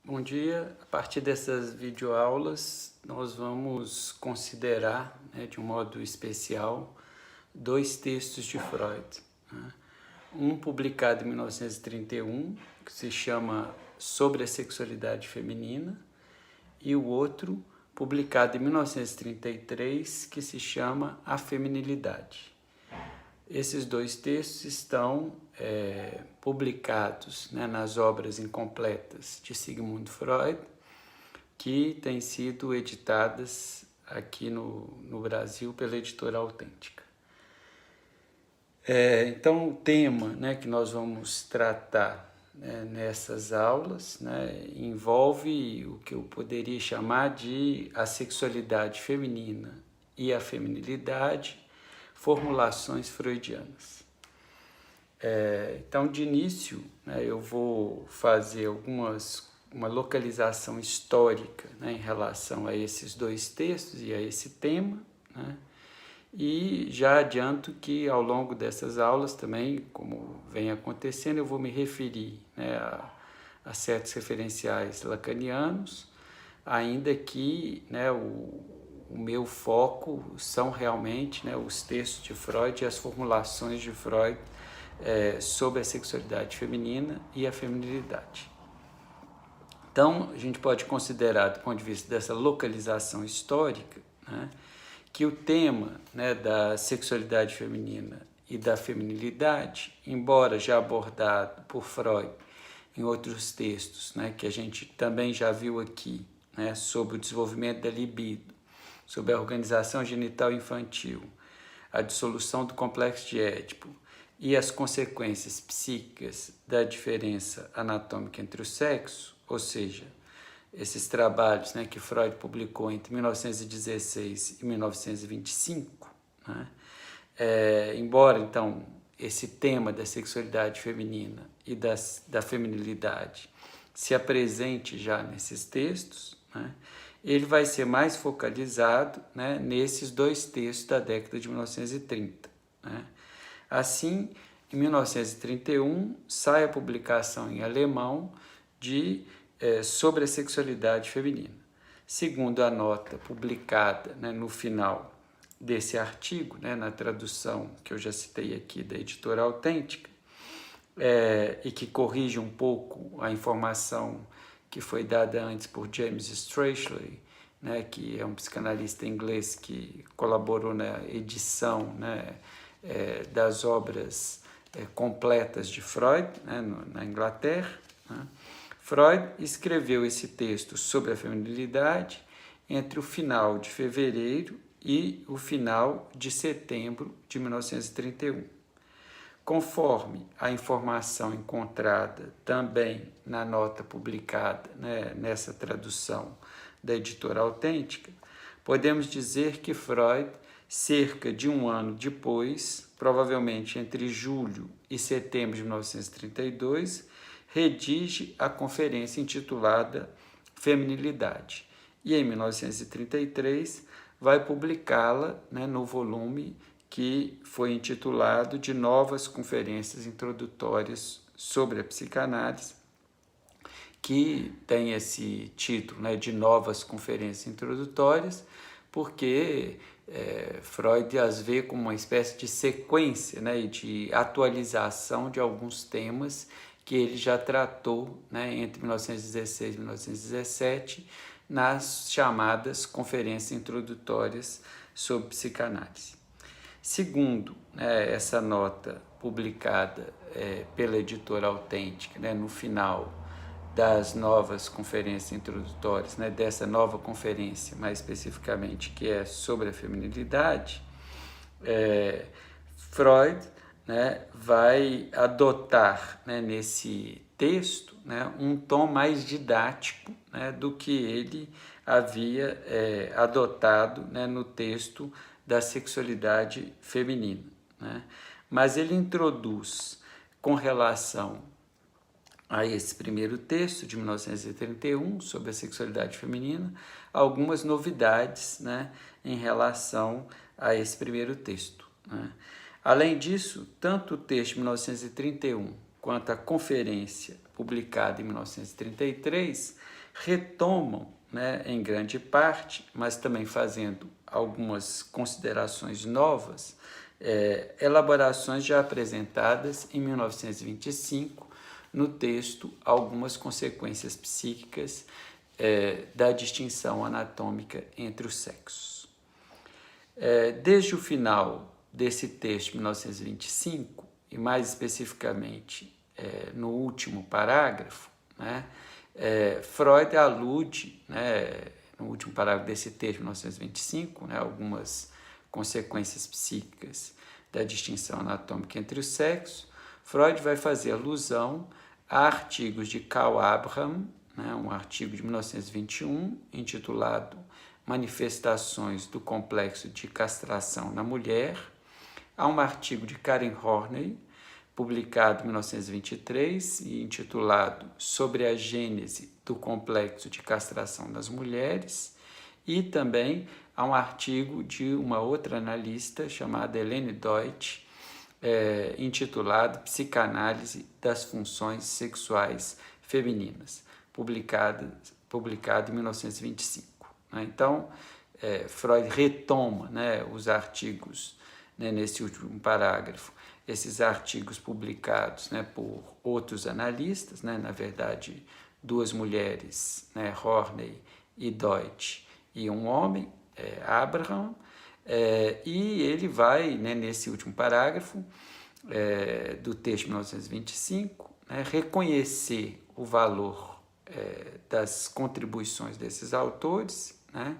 Bom dia. A partir dessas videoaulas, nós vamos considerar, de um modo especial, dois textos de Freud. Um publicado em 1931, que se chama Sobre a Sexualidade Feminina, e o outro, publicado em 1933, que se chama A Feminilidade. Esses dois textos estão publicados nas obras incompletas de Sigmund Freud, que têm sido editadas aqui no Brasil pela Editora Autêntica. Então, o tema que nós vamos tratar nessas aulas envolve o que eu poderia chamar de a sexualidade feminina e a feminilidade, formulações freudianas. Então, de início, eu vou fazer uma localização histórica em relação a esses dois textos e a esse tema, e já adianto que ao longo dessas aulas também, como vem acontecendo, eu vou me referir a certos referenciais lacanianos, ainda que o meu foco são realmente os textos de Freud e as formulações de Freud sobre a sexualidade feminina e a feminilidade. Então, a gente pode considerar, do ponto de vista dessa localização histórica, que o tema da sexualidade feminina e da feminilidade, embora já abordado por Freud em outros textos, que a gente também já viu aqui, sobre o desenvolvimento da libido, sobre a organização genital infantil, a dissolução do complexo de Édipo e as consequências psíquicas da diferença anatômica entre o sexo, ou seja, esses trabalhos que Freud publicou entre 1916 e 1925, embora, então, esse tema da sexualidade feminina e da feminilidade se apresente já nesses textos, ele vai ser mais focalizado nesses dois textos da década de 1930. Assim, em 1931, sai a publicação em alemão sobre a sexualidade feminina. Segundo a nota publicada no final desse artigo, na tradução que eu já citei aqui da Editora Autêntica, e que corrige um pouco a informação que foi dada antes por James Strachley, que é um psicanalista inglês que colaborou na edição das obras completas de Freud na Inglaterra. Freud escreveu esse texto sobre a feminilidade entre o final de fevereiro e o final de setembro de 1931. Conforme a informação encontrada também na nota publicada nessa tradução da Editora Autêntica, podemos dizer que Freud, cerca de um ano depois, provavelmente entre julho e setembro de 1932, redige a conferência intitulada Feminilidade e, em 1933, vai publicá-la no volume que foi intitulado de Novas Conferências Introdutórias sobre a Psicanálise, que tem esse título de Novas Conferências Introdutórias, porque Freud as vê como uma espécie de sequência e de atualização de alguns temas que ele já tratou entre 1916 e 1917 nas chamadas conferências introdutórias sobre psicanálise. Segundo essa nota publicada pela Editora Autêntica no final das novas conferências introdutórias, dessa nova conferência, mais especificamente, que é sobre a feminilidade, Freud vai adotar nesse texto um tom mais didático do que ele havia adotado no texto da sexualidade feminina. Mas ele introduz, com relação a esse primeiro texto de 1931, sobre a sexualidade feminina, algumas novidades em relação a esse primeiro texto. Além disso, tanto o texto de 1931 quanto a conferência publicado em 1933, retomam, né, em grande parte, mas também fazendo algumas considerações novas, elaborações já apresentadas em 1925 no texto Algumas Consequências Psíquicas da Distinção Anatômica entre os Sexos. Desde o final desse texto, 1925, e mais especificamente no último parágrafo, né, Freud alude, né, no último parágrafo desse texto, 1925, né, algumas consequências psíquicas da distinção anatômica entre os sexos. Freud vai fazer alusão a artigos de Karl Abraham, né, um artigo de 1921, intitulado Manifestações do Complexo de Castração na Mulher, a um artigo de Karen Horney, publicado em 1923 e intitulado Sobre a Gênese do Complexo de Castração nas Mulheres, e também há um artigo de uma outra analista chamada Helene Deutsch, intitulado Psicanálise das Funções Sexuais Femininas, publicado em 1925. Então, Freud retoma, né, os artigos, né, nesse último parágrafo, esses artigos publicados, né, por outros analistas, né, na verdade, duas mulheres, né, Horney e Deutsch, e um homem, Abraham, e ele vai, né, nesse último parágrafo do texto de 1925, né, reconhecer o valor das contribuições desses autores, né,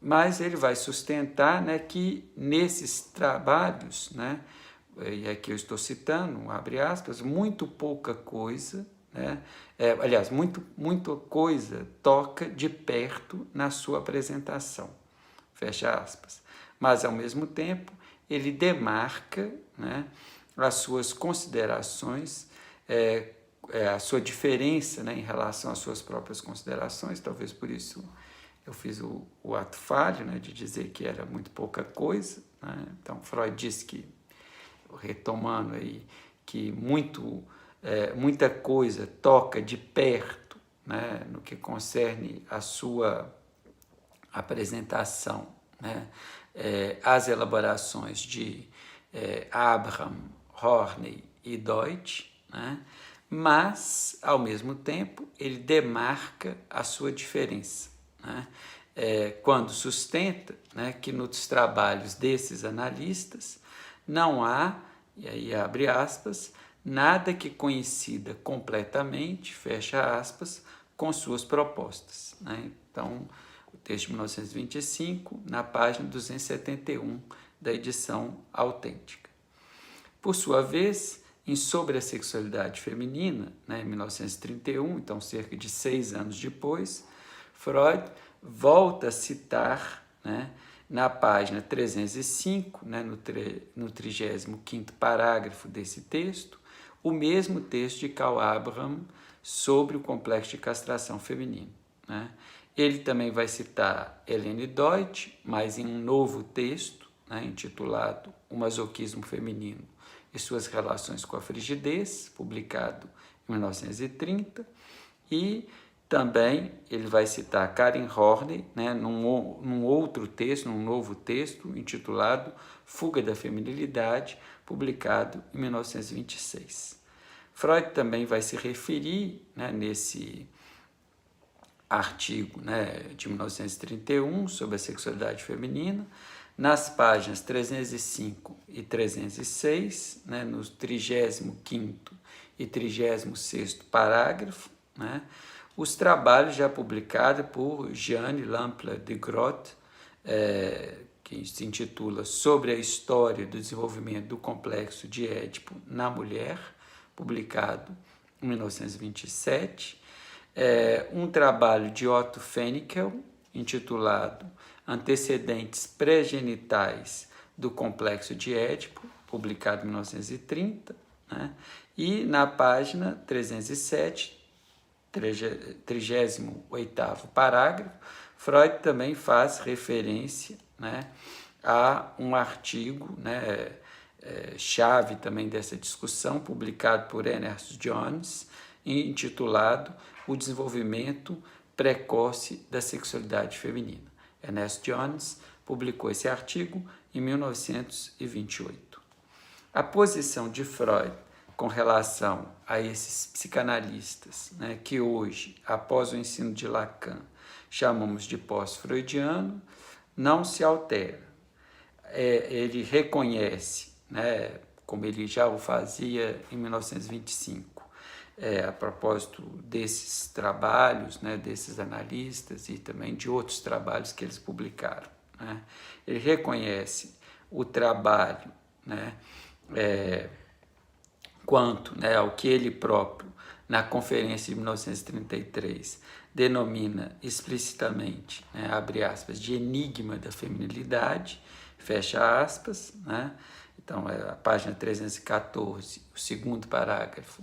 mas ele vai sustentar, né, que nesses trabalhos, né, e aqui eu estou citando, abre aspas, muito pouca coisa, né, aliás, muita coisa toca de perto na sua apresentação, fecha aspas, mas ao mesmo tempo ele demarca, né, as suas considerações, a sua diferença, né, em relação às suas próprias considerações, talvez por isso eu fiz o ato falho, né, de dizer que era muito pouca coisa, né? Então Freud diz que, retomando aí, que muita coisa toca de perto, né, no que concerne a sua apresentação, né, as elaborações de Abraham, Horney e Deutsch, né, mas, ao mesmo tempo, ele demarca a sua diferença, né, quando sustenta, né, que nos trabalhos desses analistas não há, e aí abre aspas, nada que coincida completamente, fecha aspas, com suas propostas, né? Então, o texto de 1925, na página 271 da edição autêntica. Por sua vez, em Sobre a Sexualidade Feminina, né, em 1931, então cerca de 6 anos depois, Freud volta a citar, né, na página 305, né, no 35º parágrafo desse texto, o mesmo texto de Karl Abraham sobre o complexo de castração feminino, né? Ele também vai citar Helene Deutsch, mas em um novo texto, né, intitulado O Masoquismo Feminino e Suas Relações com a Frigidez, publicado em 1930, e também ele vai citar Karen Horney, né, num outro texto, num novo texto, intitulado Fuga da Feminilidade, publicado em 1926. Freud também vai se referir, né, nesse artigo, né, de 1931 sobre a sexualidade feminina, nas páginas 305 e 306, né, no 35º e 36º parágrafo, né, os trabalhos já publicados por Jeanne Lampler de Groot, que se intitula Sobre a História do Desenvolvimento do Complexo de Édipo na Mulher, publicado em 1927, um trabalho de Otto Fenichel, intitulado Antecedentes Pré-Genitais do Complexo de Édipo, publicado em 1930, né? E na página 307, 38º parágrafo, Freud também faz referência, né, a um artigo, né, chave também dessa discussão, publicado por Ernest Jones, intitulado O Desenvolvimento Precoce da Sexualidade Feminina. Ernest Jones publicou esse artigo em 1928. A posição de Freud com relação a esses psicanalistas, né, que hoje, após o ensino de Lacan, chamamos de pós-freudiano, não se altera. Ele reconhece, né, como ele já o fazia em 1925, a propósito desses trabalhos, né, desses analistas e também de outros trabalhos que eles publicaram, né? Ele reconhece o trabalho, né, quanto, né, ao que ele próprio, na conferência de 1933, denomina explicitamente, né, abre aspas, de enigma da feminilidade, fecha aspas, né? Então, a página 314, o segundo parágrafo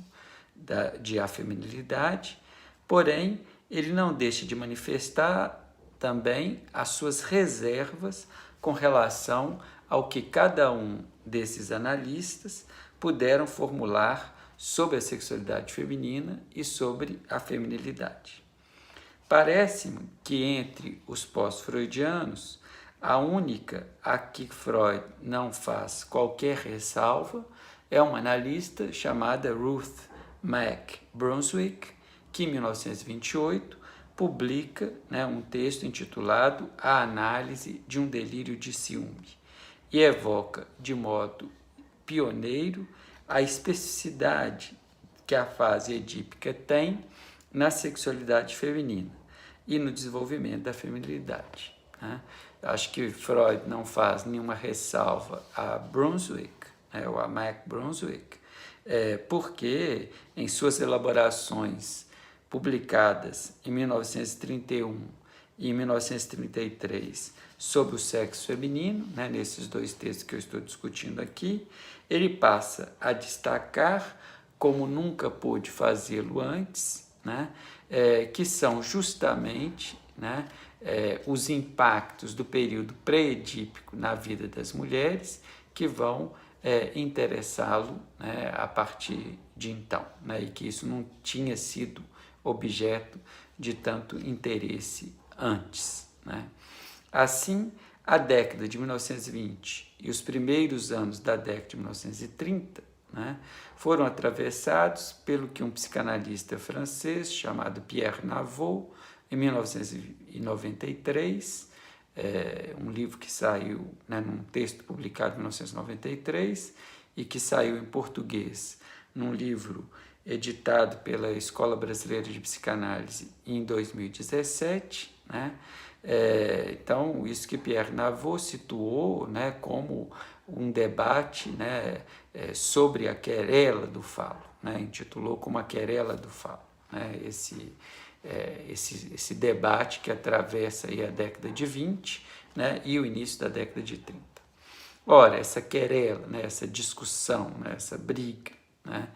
de A Feminilidade, porém, ele não deixa de manifestar também as suas reservas com relação ao que cada um desses analistas puderam formular sobre a sexualidade feminina e sobre a feminilidade. Parece-me que entre os pós-freudianos, a única a que Freud não faz qualquer ressalva é uma analista chamada Ruth Mac Brunswick, que em 1928 publica, né, um texto intitulado A Análise de um Delírio de Ciúme e evoca de modo pioneiro a especificidade que a fase edípica tem na sexualidade feminina e no desenvolvimento da feminilidade, né? Acho que Freud não faz nenhuma ressalva a Brunswick, né, ou a Mac Brunswick, porque em suas elaborações publicadas em 1931 e em 1933 sobre o sexo feminino, né, nesses dois textos que eu estou discutindo aqui, ele passa a destacar, como nunca pôde fazê-lo antes, né, que são justamente, né, os impactos do período pré-edípico na vida das mulheres que vão interessá-lo, né, a partir de então, né, e que isso não tinha sido objeto de tanto interesse antes, né. Assim, a década de 1920 e os primeiros anos da década de 1930, né, foram atravessados pelo que um psicanalista francês chamado Pierre Navot, em 1993, um livro que saiu, né, num texto publicado em 1993 e que saiu em português num livro editado pela Escola Brasileira de Psicanálise em 2017, né? Então, isso que Pierre Navot situou, né, como um debate, né, sobre a querela do falo, né, intitulou como a querela do falo, né, esse debate que atravessa aí a década de 20, né, e o início da década de 30. Ora, essa querela, né, essa discussão, né, essa briga, né,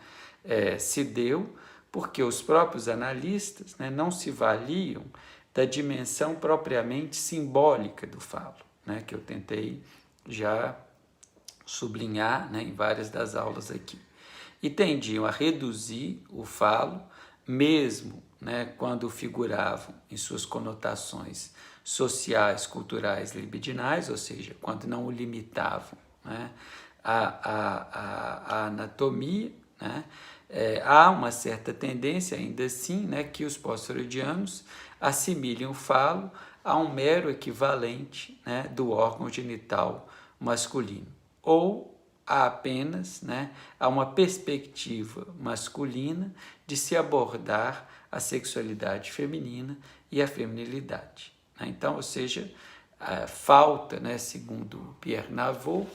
se deu porque os próprios analistas, né, não se valiam da dimensão propriamente simbólica do falo, né, que eu tentei já sublinhar, né, em várias das aulas aqui, e tendiam a reduzir o falo, mesmo, né, quando figuravam em suas conotações sociais, culturais, libidinais, ou seja, quando não o limitavam, né, a anatomia, né. Há uma certa tendência, ainda assim, né, que os pós-freudianos assimilem o falo a um mero equivalente, né, do órgão genital masculino, ou a apenas, né, a uma perspectiva masculina de se abordar a sexualidade feminina e a feminilidade, né? Então, ou seja, falta, né, segundo Pierre Navot,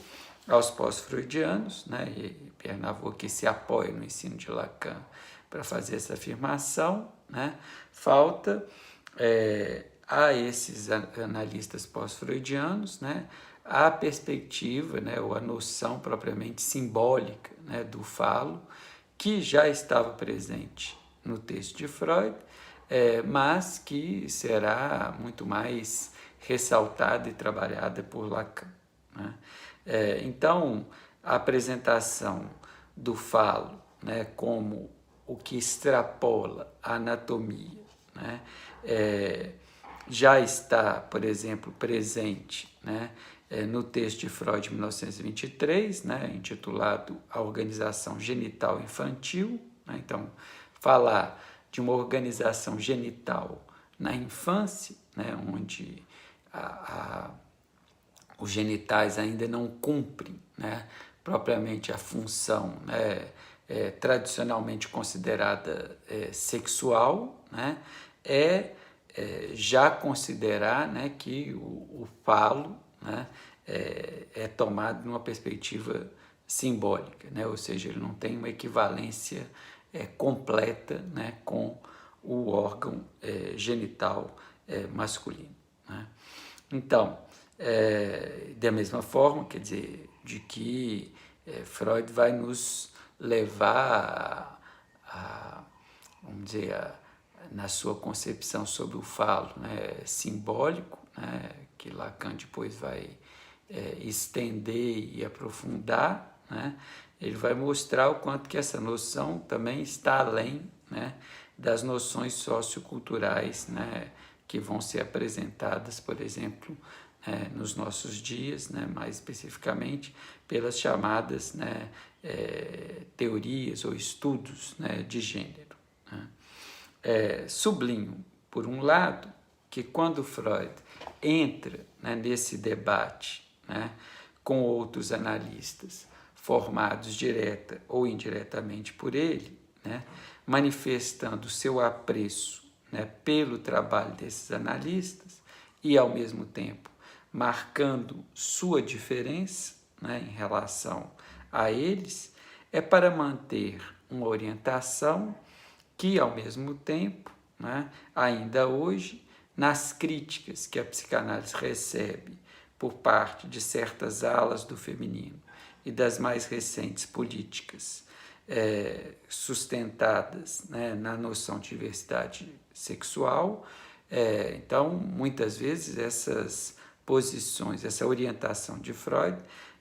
aos pós-freudianos, né, e Pierre Navot que se apoia no ensino de Lacan para fazer essa afirmação, né, falta a esses analistas pós-freudianos, né, a perspectiva, né, ou a noção propriamente simbólica, né, do falo, que já estava presente no texto de Freud, mas que será muito mais ressaltada e trabalhada por Lacan, né? Então, a apresentação do falo, né, como o que extrapola a anatomia, né, já está, por exemplo, presente, né, no texto de Freud de 1923, né, intitulado A Organização Genital Infantil, né, então, falar de uma organização genital na infância, né, onde os genitais ainda não cumprem, né, propriamente a função, né, tradicionalmente considerada sexual, né, já considerar, né, que o falo, né, é tomado numa perspectiva simbólica, né, ou seja, ele não tem uma equivalência completa, né, com o órgão genital masculino, né. Então, da mesma forma, quer dizer, de que Freud vai nos levar vamos dizer, na sua concepção sobre o falo, né, simbólico, né, que Lacan depois vai estender e aprofundar, né, ele vai mostrar o quanto que essa noção também está além, né, das noções socioculturais, né, que vão ser apresentadas, por exemplo, nos nossos dias, né, mais especificamente pelas chamadas, né, teorias ou estudos, né, de gênero, né. Sublinho, por um lado, que quando Freud entra, né, nesse debate, né, com outros analistas formados direta ou indiretamente por ele, né, manifestando seu apreço, né, pelo trabalho desses analistas e, ao mesmo tempo, marcando sua diferença, né, em relação a eles, é para manter uma orientação que, ao mesmo tempo, né, ainda hoje, nas críticas que a psicanálise recebe por parte de certas alas do feminino e das mais recentes políticas sustentadas, né, na noção de diversidade sexual, então, muitas vezes, essas posições, essa orientação de Freud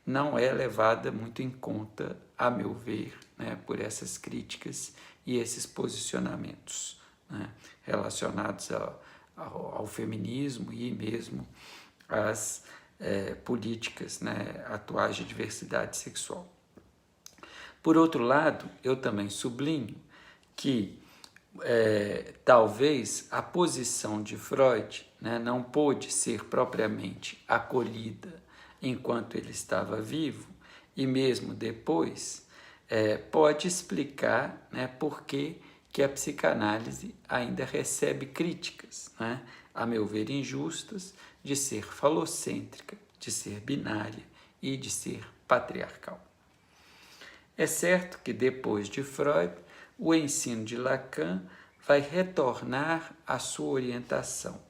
não é levada muito em conta, a meu ver, né, por essas críticas e esses posicionamentos, né, relacionados ao feminismo e mesmo às políticas, né, atuais de diversidade sexual. Por outro lado, eu também sublinho que talvez a posição de Freud, né, não pôde ser propriamente acolhida enquanto ele estava vivo, e mesmo depois, pode explicar, né, por que a psicanálise ainda recebe críticas, né, a meu ver injustas, de ser falocêntrica, de ser binária e de ser patriarcal. É certo que depois de Freud, o ensino de Lacan vai retornar à sua orientação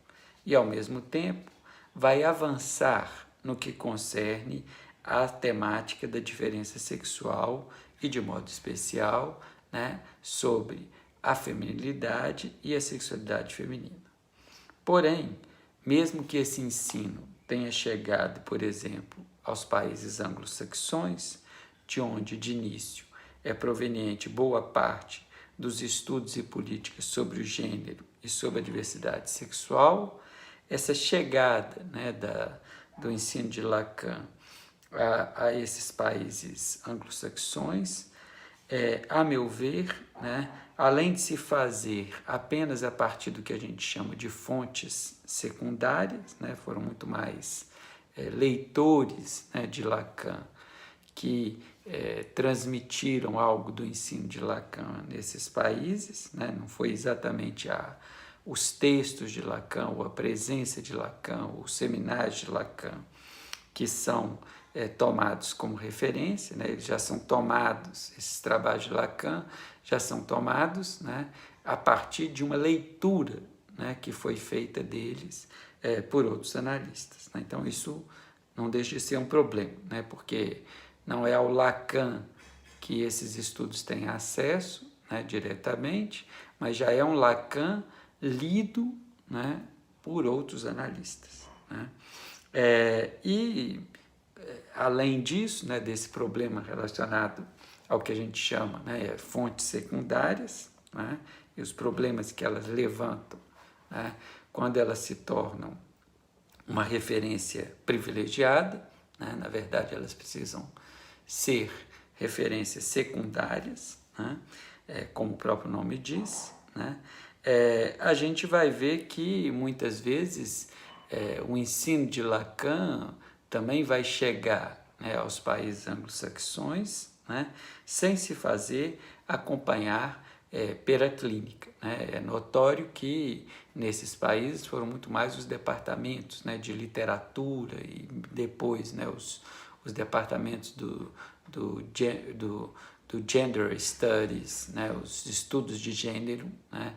e, ao mesmo tempo, vai avançar no que concerne à temática da diferença sexual e, de modo especial, né, sobre a feminilidade e a sexualidade feminina. Porém, mesmo que esse ensino tenha chegado, por exemplo, aos países anglo-saxões, de onde, de início, é proveniente boa parte dos estudos e políticas sobre o gênero e sobre a diversidade sexual, essa chegada, né, do ensino de Lacan a esses países anglo-saxões, a meu ver, né, além de se fazer apenas a partir do que a gente chama de fontes secundárias, né, foram muito mais leitores, né, de Lacan que transmitiram algo do ensino de Lacan nesses países, né, não foi exatamente os textos de Lacan, ou a presença de Lacan, os seminários de Lacan, que são tomados como referência, né? Eles já são tomados, esses trabalhos de Lacan já são tomados, né, a partir de uma leitura, né, que foi feita deles por outros analistas, né? Então, isso não deixa de ser um problema, né, porque não é ao Lacan que esses estudos têm acesso, né, diretamente, mas já é um Lacan lido, né, por outros analistas, né? E além disso, né, desse problema relacionado ao que a gente chama, né, fontes secundárias, né, e os problemas que elas levantam, né, quando elas se tornam uma referência privilegiada, né, na verdade elas precisam ser referências secundárias, né, como o próprio nome diz, né, a gente vai ver que muitas vezes o ensino de Lacan também vai chegar, né, aos países anglo-saxões, né, sem se fazer acompanhar pela clínica, né? É notório que nesses países foram muito mais os departamentos, né, de literatura e depois, né, os departamentos do Gender Studies, né, os estudos de gênero, né,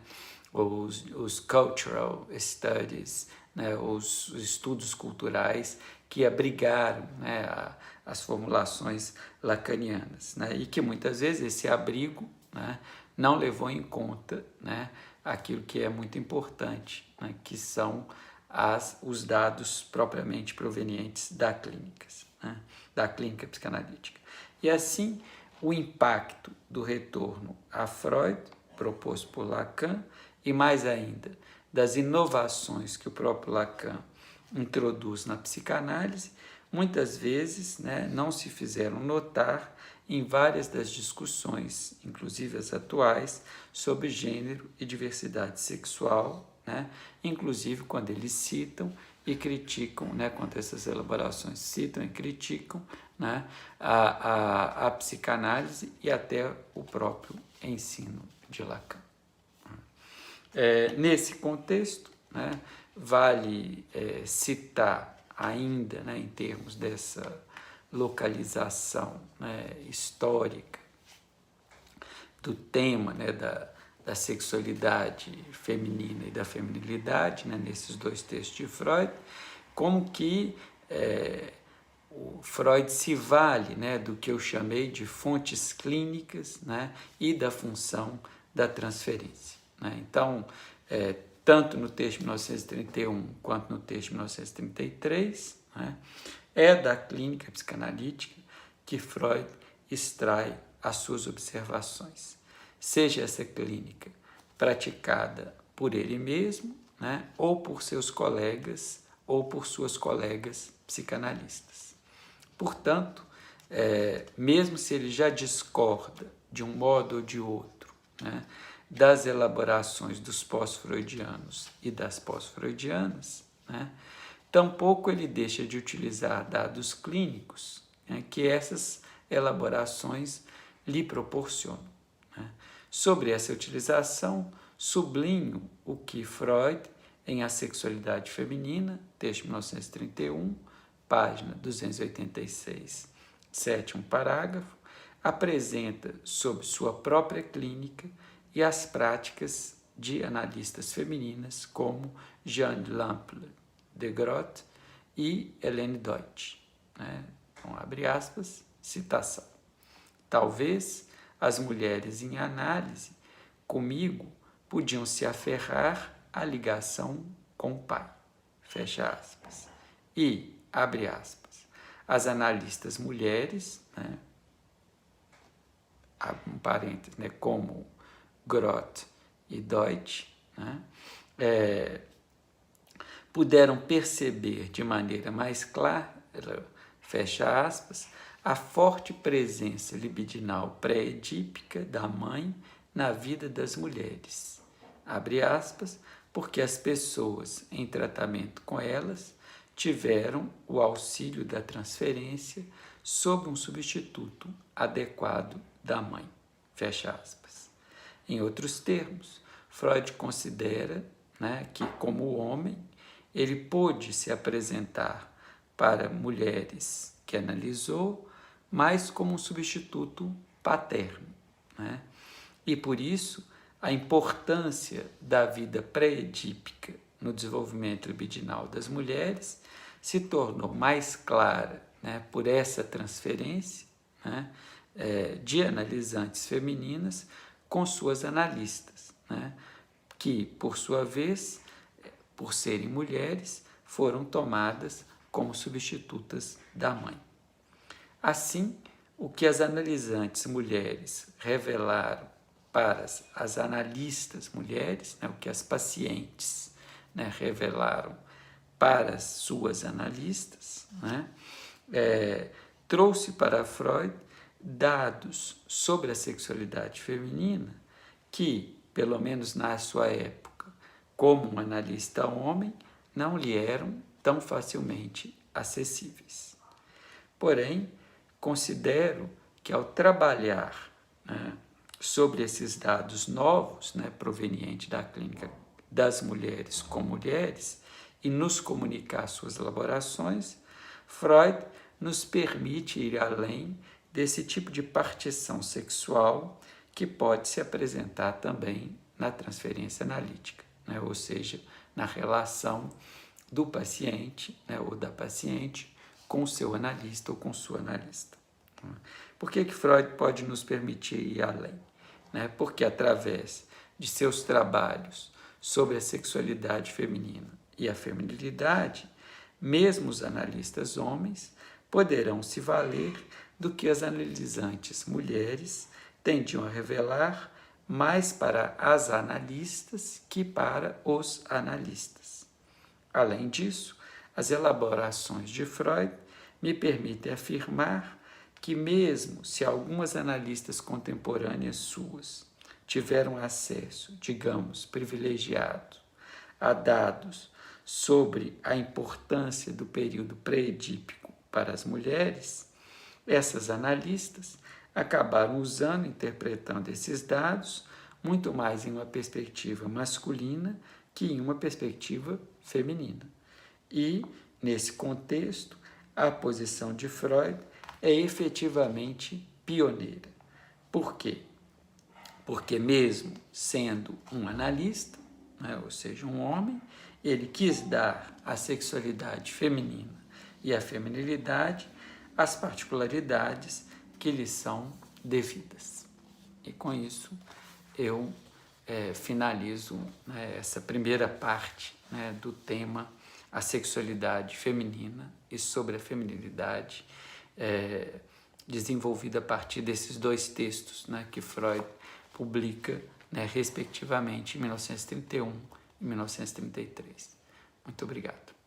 os Cultural Studies, né, os estudos culturais que abrigaram, né, as formulações lacanianas, né, e que muitas vezes esse abrigo, né, não levou em conta, né, aquilo que é muito importante, né, que são os dados propriamente provenientes da clínica, né, da clínica psicanalítica. E assim, o impacto do retorno a Freud, proposto por Lacan, e mais ainda, das inovações que o próprio Lacan introduz na psicanálise, muitas vezes, né, não se fizeram notar em várias das discussões, inclusive as atuais, sobre gênero e diversidade sexual, né, inclusive quando eles citam e criticam, né, quando essas elaborações citam e criticam, né, a psicanálise e até o próprio ensino de Lacan. Nesse contexto, né, vale citar ainda, né, em termos dessa localização, né, histórica do tema, né, da sexualidade feminina e da feminilidade, né, nesses dois textos de Freud, como que o Freud se vale, né, do que eu chamei de fontes clínicas, né, e da função da transferência, né? Então, tanto no texto de 1931 quanto no texto de 1933, né, é da clínica psicanalítica que Freud extrai as suas observações, seja essa clínica praticada por ele mesmo, né, ou por seus colegas ou por suas colegas psicanalistas. Portanto, mesmo se ele já discorda de um modo ou de outro, né, das elaborações dos pós-freudianos e das pós-freudianas, né, tampouco ele deixa de utilizar dados clínicos, né, que essas elaborações lhe proporcionam, né. Sobre essa utilização, sublinho o que Freud, em A Sexualidade Feminina, texto de 1931, página 286, sétimo parágrafo, apresenta sob sua própria clínica e as práticas de analistas femininas como Jeanne Lample de Groot e Helene Deutsch, né? Então, abre aspas, citação. Talvez as mulheres em análise comigo podiam se aferrar à ligação com o pai, fecha aspas. E, abre aspas, as analistas mulheres, né, um parênteses, né, como Groth e Deutsch, né, puderam perceber de maneira mais clara, fecha aspas, a forte presença libidinal pré-edípica da mãe na vida das mulheres, abre aspas, porque as pessoas em tratamento com elas tiveram o auxílio da transferência sob um substituto adequado da mãe, fecha aspas. Em outros termos, Freud considera, né, que como homem, ele pôde se apresentar para mulheres que analisou, mas como um substituto paterno, né? E por isso, a importância da vida pré-edípica no desenvolvimento libidinal das mulheres se tornou mais clara, né, por essa transferência, né, de analisantes femininas com suas analistas, né, que, por sua vez, por serem mulheres, foram tomadas como substitutas da mãe. Assim, o que as analisantes mulheres revelaram para as analistas mulheres, né, o que as pacientes, né, revelaram para as suas analistas, né, trouxe para Freud dados sobre a sexualidade feminina que, pelo menos na sua época, como um analista homem, não lhe eram tão facilmente acessíveis. Porém, considero que ao trabalhar, né, sobre esses dados novos, né, provenientes da clínica das mulheres com mulheres, e nos comunicar suas elaborações, Freud nos permite ir além desse tipo de partição sexual que pode se apresentar também na transferência analítica, né, ou seja, na relação do paciente, né, ou da paciente com o seu analista ou com sua analista. Por que Freud pode nos permitir ir além? Porque através de seus trabalhos sobre a sexualidade feminina e a feminilidade, mesmo os analistas homens poderão se valer do que as analisantes mulheres tendiam a revelar mais para as analistas que para os analistas. Além disso, as elaborações de Freud me permitem afirmar que mesmo se algumas analistas contemporâneas suas tiveram acesso, digamos, privilegiado a dados sobre a importância do período pré-edípico para as mulheres, essas analistas acabaram usando, interpretando esses dados muito mais em uma perspectiva masculina que em uma perspectiva feminina. E, nesse contexto, a posição de Freud é efetivamente pioneira. Por quê? Porque mesmo sendo um analista, né, ou seja, um homem, ele quis dar à sexualidade feminina e à feminilidade as particularidades que lhes são devidas. E com isso eu finalizo, né, essa primeira parte, né, do tema a sexualidade feminina e sobre a feminilidade, desenvolvida a partir desses dois textos, né, que Freud publica, né, respectivamente em 1931 e 1933. Muito obrigado.